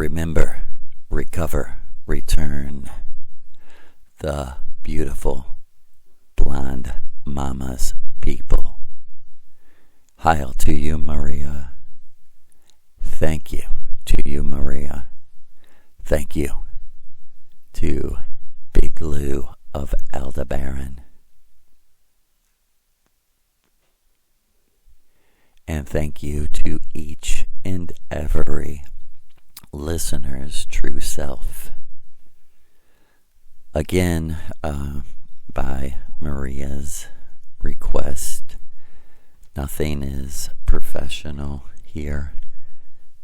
Remember, recover, return. The beautiful blonde mama's people. Hail to you, Maria. Thank you to you, Maria. Thank you to Big Lou of Aldebaran. And thank you to each and every listener's true self. Again, by Maria's request, nothing is professional here.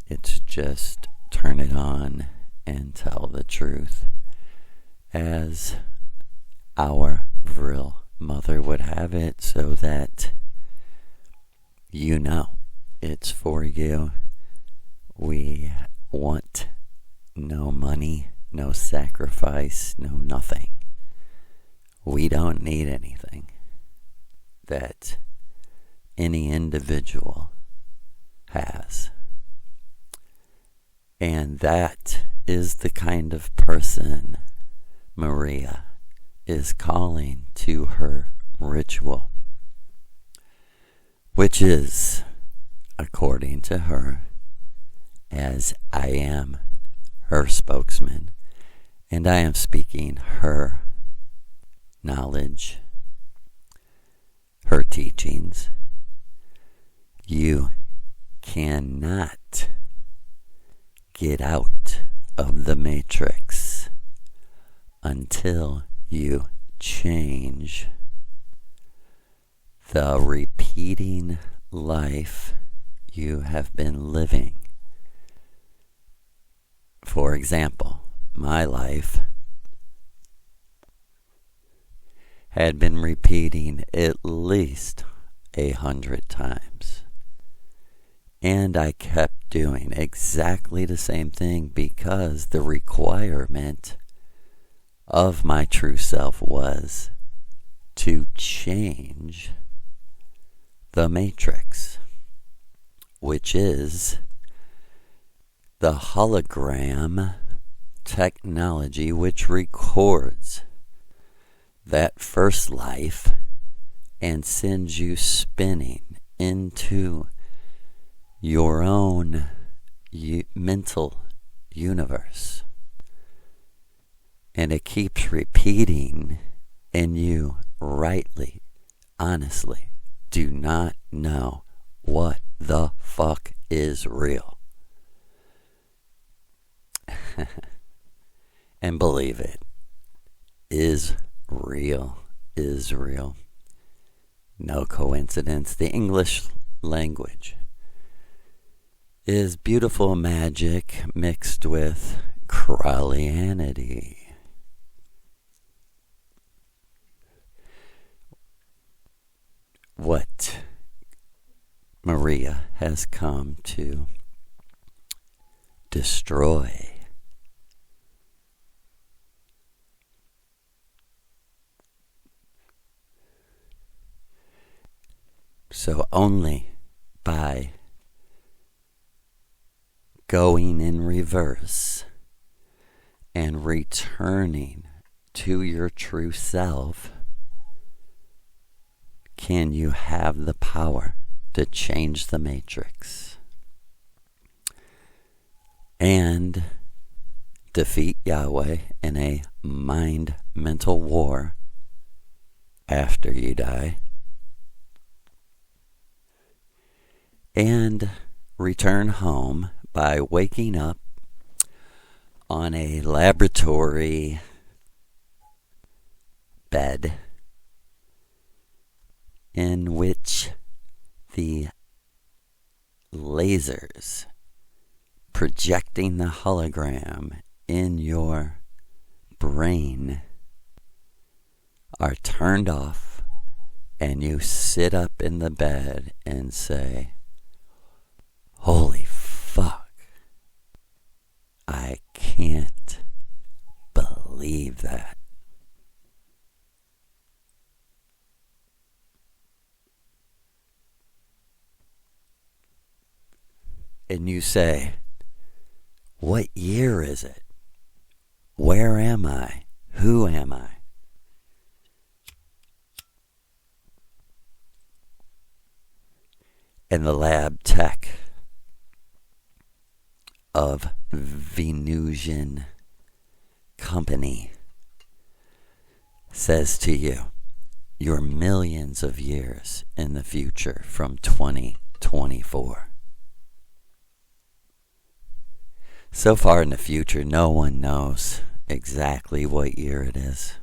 It's just turn it on and tell the truth, as our real mother would have it, so that you know it's for you. We want no money, no sacrifice, no nothing. We don't need anything that any individual has. And that is the kind of person Maria is calling to her ritual, which is, according to her, as I am her spokesman, and I am speaking her knowledge, her teachings. You cannot get out of the matrix until you change the repeating life you have been living. For example, my life had been repeating at least 100 times. And I kept doing exactly the same thing because the requirement of my true self was to change the matrix, which is the hologram technology which records that first life and sends you spinning into your own mental universe. And it keeps repeating, and you rightly, honestly, do not know what the fuck is real. And believe it, is real. No coincidence. The English language is beautiful magic mixed with Crowleyanity. What Maria has come to destroy so only by going in reverse and returning to your true self can you have the power to change the matrix and defeat Yahweh in a mind-mental war after you die, and return home by waking up on a laboratory bed in which the lasers projecting the hologram in your brain are turned off, and you sit up in the bed and say, "Holy fuck, I can't believe that." And you say, What year is it? Where am I? Who am I? And the lab tech of Venusian Company says to you, you're millions of years in the future from 2024. So far in the future, no one knows exactly what year it is.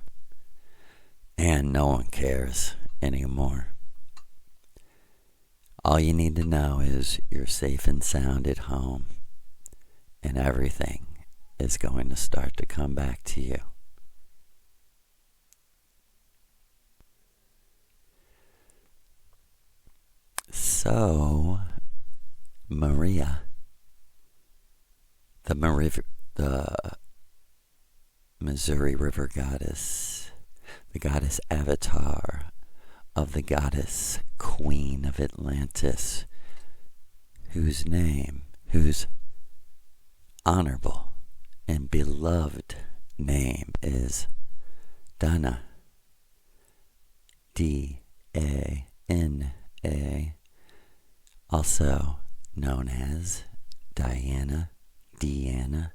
And no one cares anymore. All you need to know is you're safe and sound at home. And everything is going to start to come back to you. So, Maria, the Missouri River goddess, the goddess avatar of the goddess Queen of Atlantis, whose honorable and beloved name is Dana, D-A-N-A, also known as Diana, Deanna,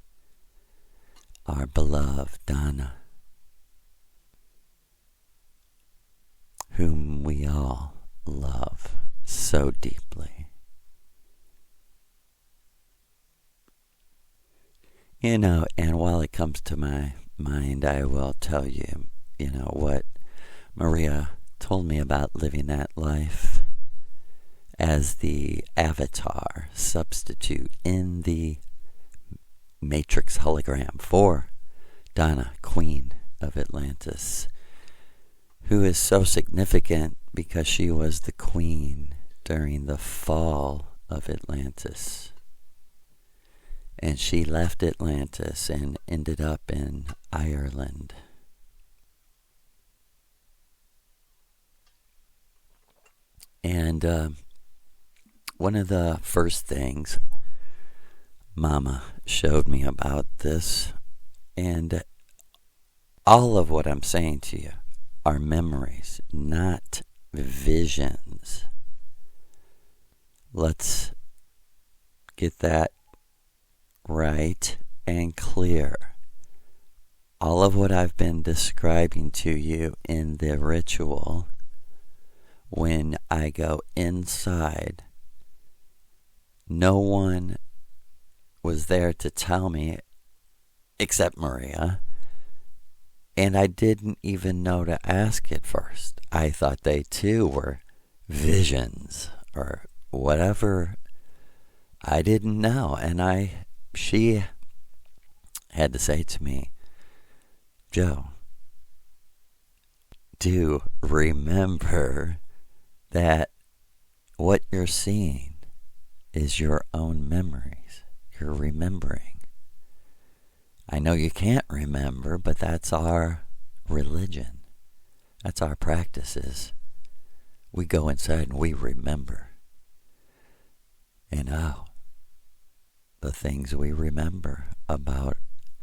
our beloved Dana, whom we all love so deeply. And while it comes to my mind, I will tell you, what Maria told me about living that life as the avatar substitute in the Matrix hologram for Dana, Queen of Atlantis, who is so significant because she was the queen during the fall of Atlantis. And she left Atlantis and ended up in Ireland. And one of the first things Mama showed me about this, and all of what I'm saying to you are memories, not visions. Let's get that right and clear. All of what I've been describing to you in the ritual, when I go inside, no one was there to tell me except Maria, and I didn't even know to ask at first. I thought they too were visions or whatever. I didn't know, and she had to say to me, Joe, do remember that what you're seeing is your own memories. You're remembering. I know you can't remember, but that's our religion. That's our practices. We go inside and we remember. And the things we remember about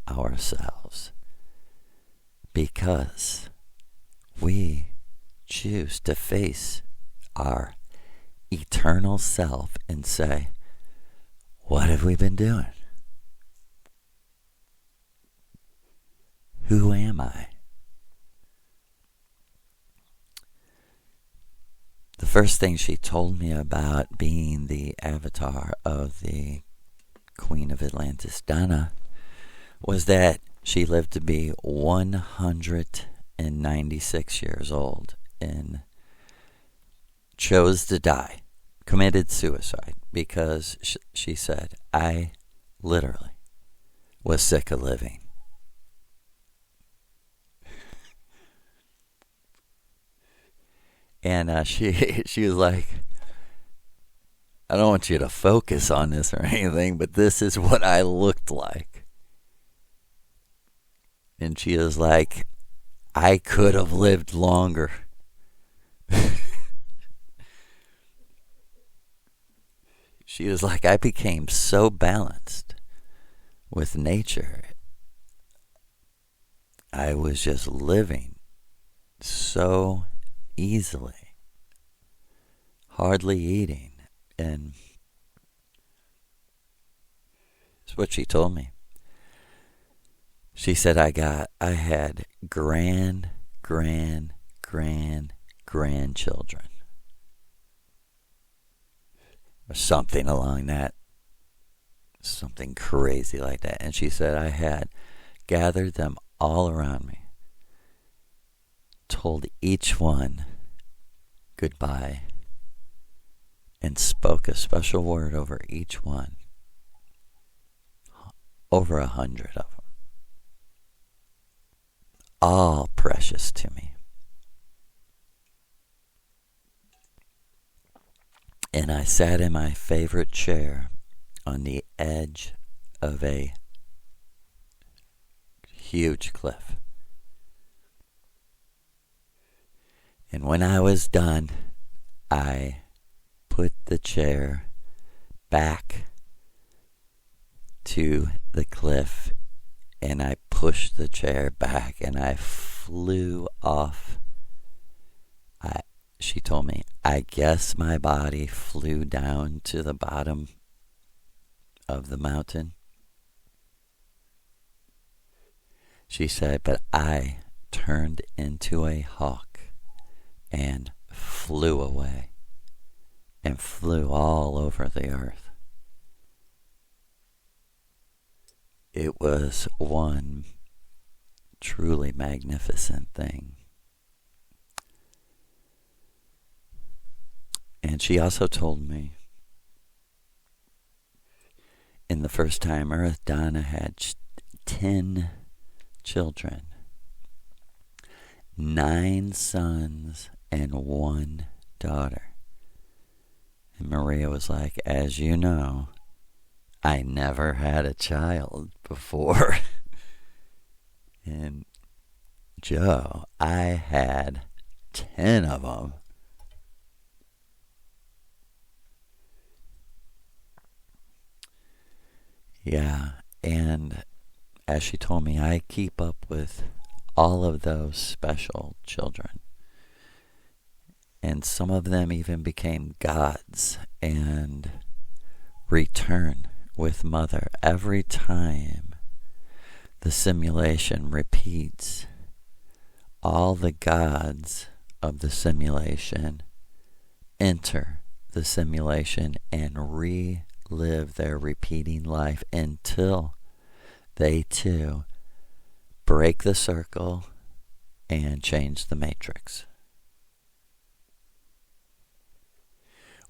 ourselves. Because we choose to face our eternal self and say, what have we been doing? Who am I? The first thing she told me about being the avatar of the Queen of Atlantis, Dana, was that she lived to be 196 years old and chose to die, committed suicide, because she said, I literally was sick of living. And she was like, I don't want you to focus on this or anything, but this is what I looked like. And she was like, I could have lived longer. She was like, I became so balanced with nature. I was just living so easily, hardly eating, and that's what she told me. She said I had grandchildren. Or something along that. Something crazy like that. And she said I had gathered them all around me. Told each one goodbye. And spoke a special word over each one. Over 100 of them. All precious to me. And I sat in my favorite chair on the edge of a huge cliff. And when I was done, I put the chair back to the cliff, and I pushed the chair back, and I flew off. She told me, I guess my body flew down to the bottom of the mountain. She said, but I turned into a hawk and flew away and flew all over the earth. It was one truly magnificent thing. And she also told me, in the first time Earth, Donna had 10 children, 9 sons and 1 daughter. And Maria was like, as you know, I never had a child before. And Joe, I had 10 of them. Yeah, and as she told me, I keep up with all of those special children. And some of them even became gods and return with Mother every time the simulation repeats. All the gods of the simulation enter the simulation and relive their repeating life until they too break the circle and change the matrix.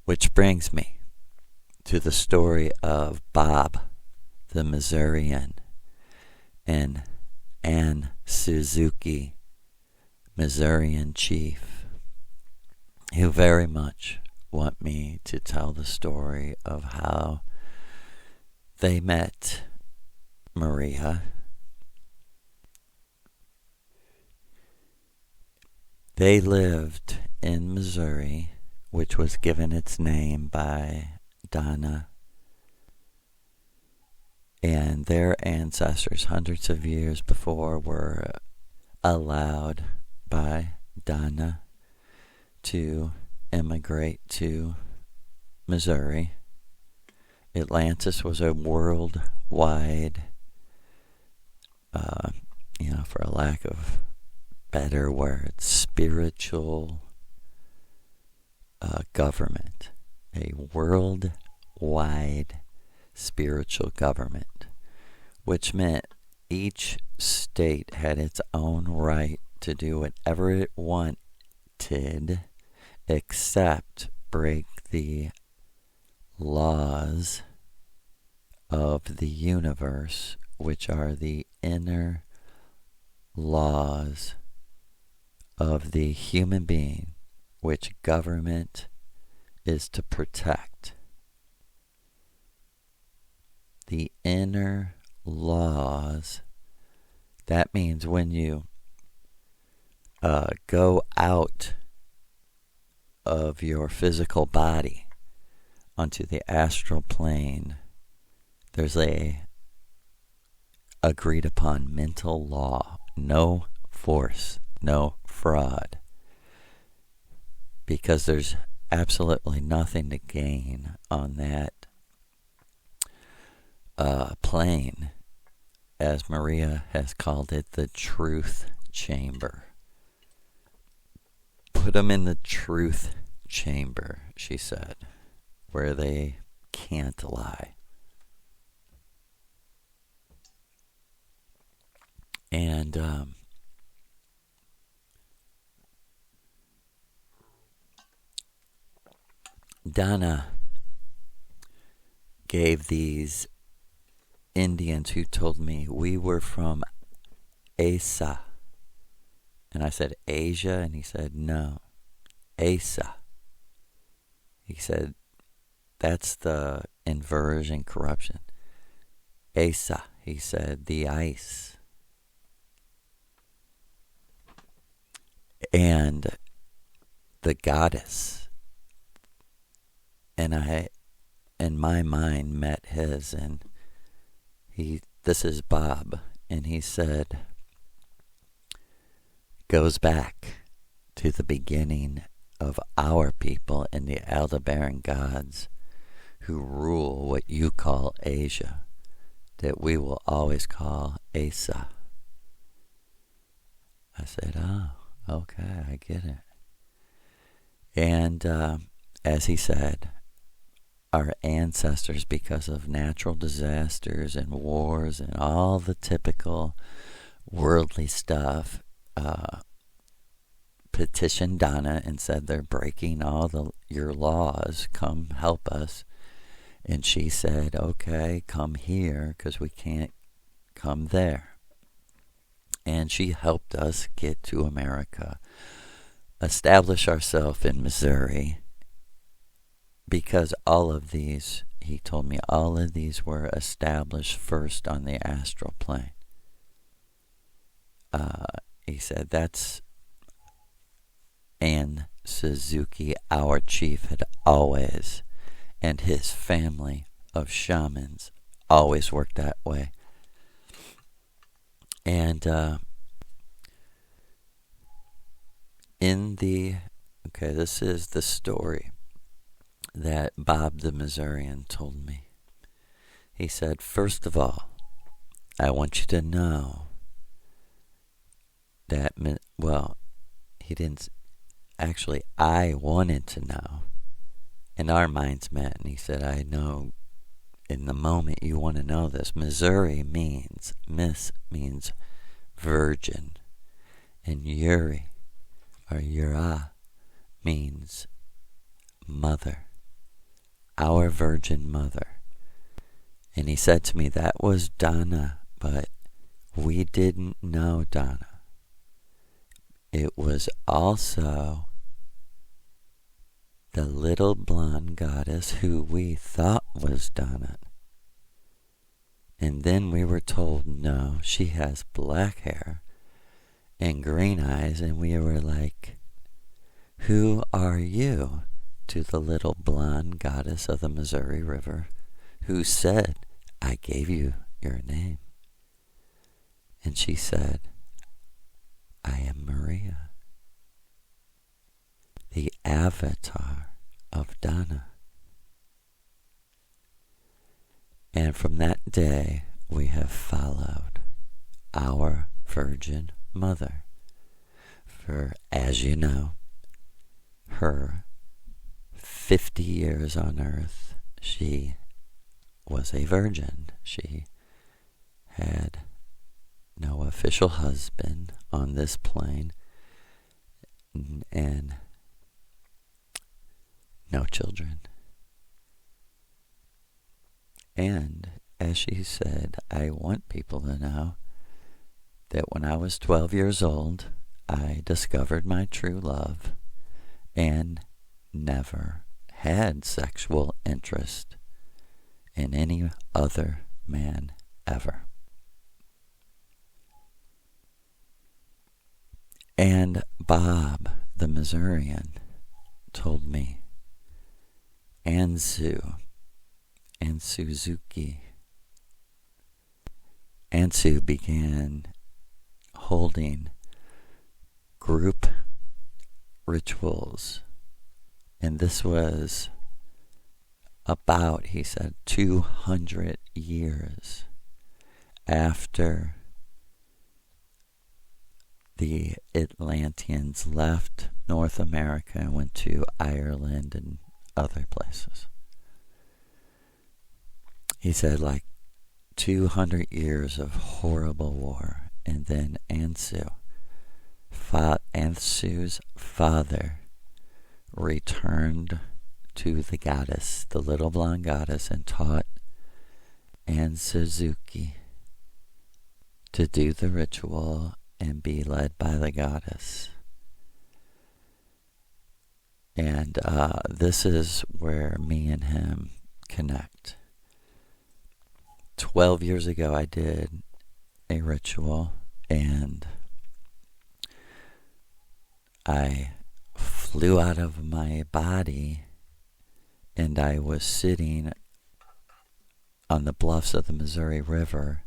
Which brings me to the story of Bob the Missourian and Ansu, Missourian chief, who very much want me to tell the story of how they met Maria. They lived in Missouri, which was given its name by Donna, and their ancestors hundreds of years before were allowed by Donna to immigrate to Missouri. Atlantis was a worldwide, for a lack of better words, spiritual government, a worldwide spiritual government, which meant each state had its own right to do whatever it wanted except break the laws of the universe, which are the inner laws of the human being, which government is to protect. The inner laws, that means when you go out of your physical body onto the astral plane, there's a agreed upon mental law. No force, no fraud. Because there's absolutely nothing to gain on that plane, as Maria has called it, the truth chamber. Put them in the truth chamber, she said, where they can't lie. And Donna gave these Indians who told me we were from Asa. And I said, Asia? And he said, no, Asa. He said, that's the inversion corruption. Asa, he said, the ice. And the goddess. And I, in my mind, met his, and this is Bob, and he said, goes back to the beginning of our people and the Aldebaran gods who rule what you call Asia, that we will always call Asa. I said, oh, okay, I get it. And as he said, our ancestors, because of natural disasters and wars and all the typical worldly stuff, petitioned Donna and said, they're breaking all your laws, come help us. And she said, okay, come here, because we can't come there. And she helped us get to America, establish ourselves in Missouri, because all of these, he told me, all of these were established first on the astral plane. He said, that's Ann Suzuki, our chief, had always, and his family of shamans always worked that way. And this is the story that Bob the Missourian told me. He said, first of all, I want you to know that, well, he didn't, actually, I wanted to know, and our minds met, and he said, I know in the moment you want to know this. Missouri means, Miss means virgin, and Yuri, or Yura, means mother, our Virgin Mother. And he said to me, that was Donna, but we didn't know Donna. It was also the little blonde goddess who we thought was Donna. And then we were told, no, she has black hair and green eyes, and we were like, who are you? To the little blonde goddess of the Missouri River, who said, I gave you your name. And she said, I am Maria, the avatar of Donna. And from that day, we have followed our Virgin Mother. For, as you know, her 50 years on earth, she was a virgin. She had no official husband on this plane and no children. And as she said, I want people to know that when I was 12 years old, I discovered my true love and never had sexual interest in any other man ever. And Bob, the Missourian, told me, Ansu, and Suzuki, Ansu began holding group rituals, and this was about, he said, 200 years after the Atlanteans left North America and went to Ireland and other places. He said, like, 200 years of horrible war, and then Ansu's father returned to the goddess, the little blonde goddess, and taught Ansu to do the ritual and be led by the goddess. And this is where me and him connect. 12 years ago, I did a ritual, and I flew out of my body, and I was sitting on the bluffs of the Missouri River.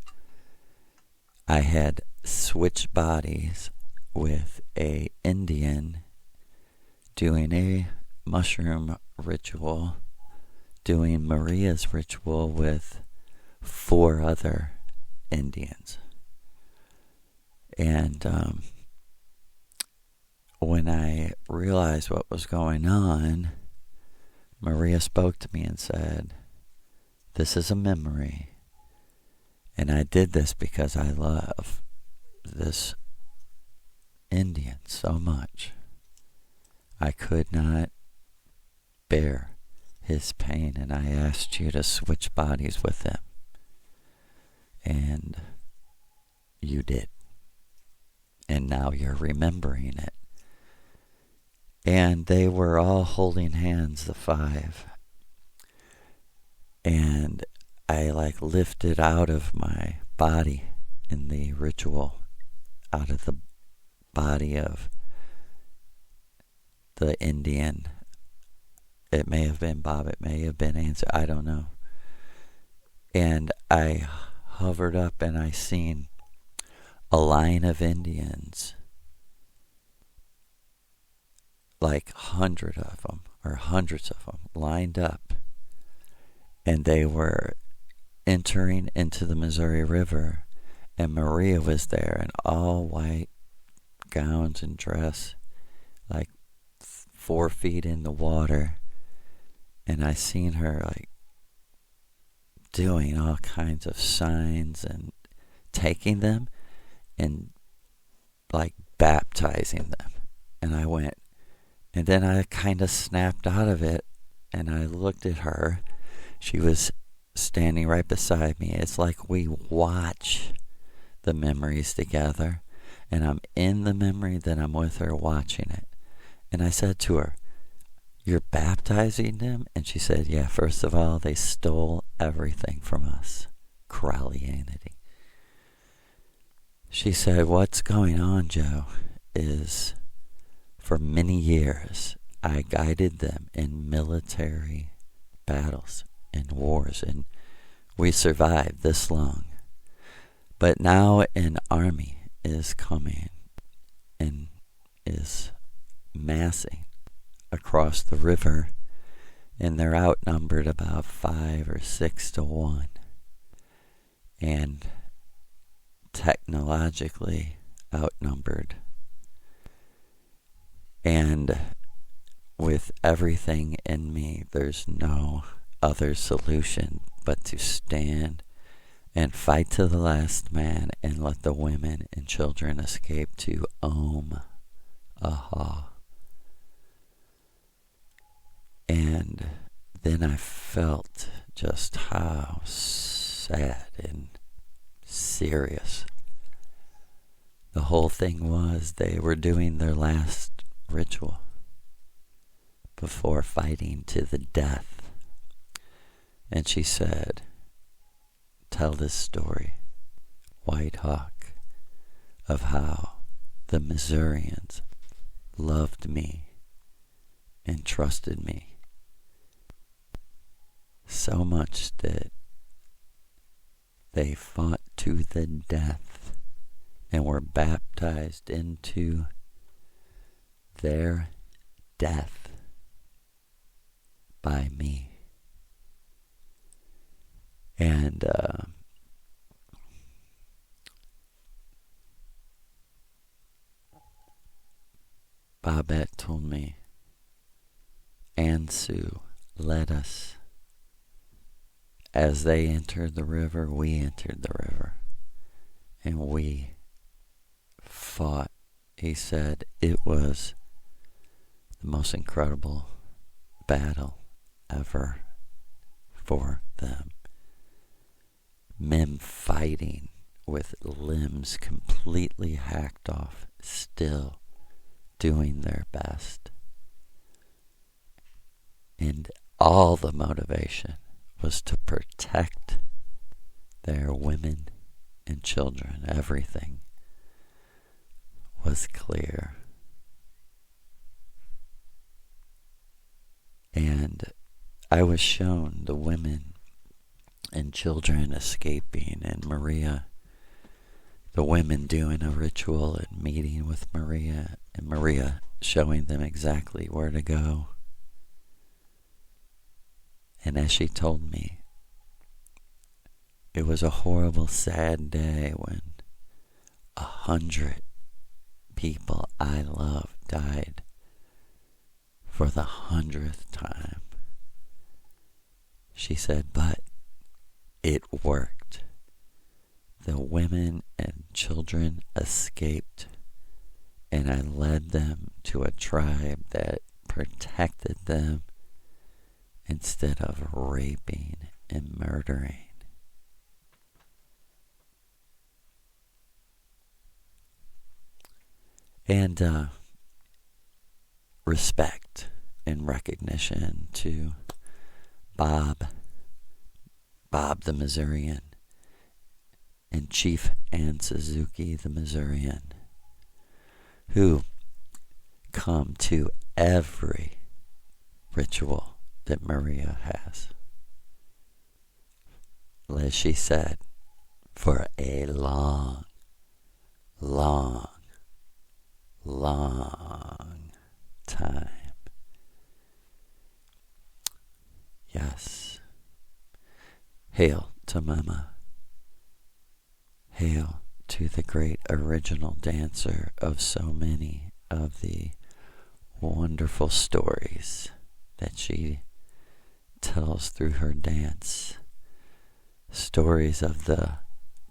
I had switched bodies with an Indian doing a mushroom ritual, doing Maria's ritual with 4 other Indians. And when I realized what was going on, Maria spoke to me and said, "This is a memory, and I did this because I love this Indian so much. I could not bear his pain, and I asked you to switch bodies with him. And you did. And now you're remembering it." And they were all holding hands, the 5. And I lifted out of my body in the ritual, out of the body of the Indian. It may have been Bob, it may have been Ansu, I don't know. And I hovered up and I seen a line of Indians, like 100 of them, or hundreds of them, lined up. And they were entering into the Missouri River, and Maria was there in all white gowns and dress, 4 feet in the water. And I seen her doing all kinds of signs and taking them and baptizing them. And I went, and then I kind of snapped out of it, and I looked at her. She was standing right beside me. It's like we watch the memories together, and I'm in the memory, then I'm with her watching it. And I said to her, "You're baptizing them?" And she said, "Yeah, first of all, they stole everything from us. Crowleyanity." She said, "What's going on, Joe, is for many years I guided them in military battles and wars, and we survived this long. But now an army is coming and is massing across the river, and they're outnumbered about 5 or 6 to 1, and technologically outnumbered. And with everything in me, there's no other solution but to stand and fight to the last man and let the women and children escape to Aha." And then I felt just how sad and serious the whole thing was. They were doing their last ritual before fighting to the death. And she said, "Tell this story, White Hawk, of how the Missourians loved me and trusted me so much that they fought to the death and were baptized into their death by me. And Babette told me Ansu led us. As they entered the river, we entered the river. And we fought. He said it was the most incredible battle ever for them. Men fighting with limbs completely hacked off, still doing their best. And all the motivation was to protect their women and children. Everything was clear. And I was shown the women and children escaping, and Maria, the women doing a ritual and meeting with Maria, and Maria showing them exactly where to go. And as she told me, it was a horrible, sad day when 100 people I love died for the 100th time. She said, but it worked. The women and children escaped, and I led them to a tribe that protected them instead of raping and murdering. And respect and recognition to Bob the Missourian, and Chief Ansu the Missourian, who come to every ritual that Maria has. As she said, for a long time. Yes. Hail to Mama. Hail to the great original dancer of so many of the wonderful stories that she tells through her dance. Stories of the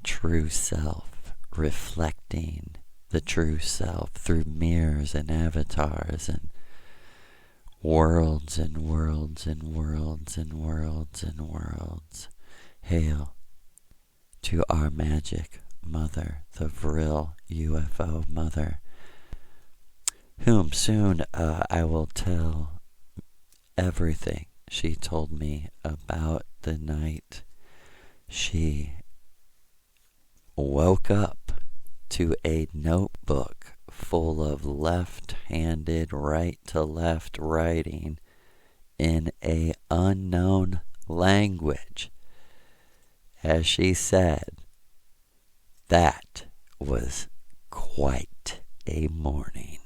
true self, reflecting the true self through mirrors and avatars and worlds and worlds and worlds and worlds and worlds. Hail to our magic mother, the Vril UFO mother, whom soon I will tell everything she told me about the night she woke up to a notebook full of left-handed, right-to-left writing in a unknown language. As she said, that was quite a morning.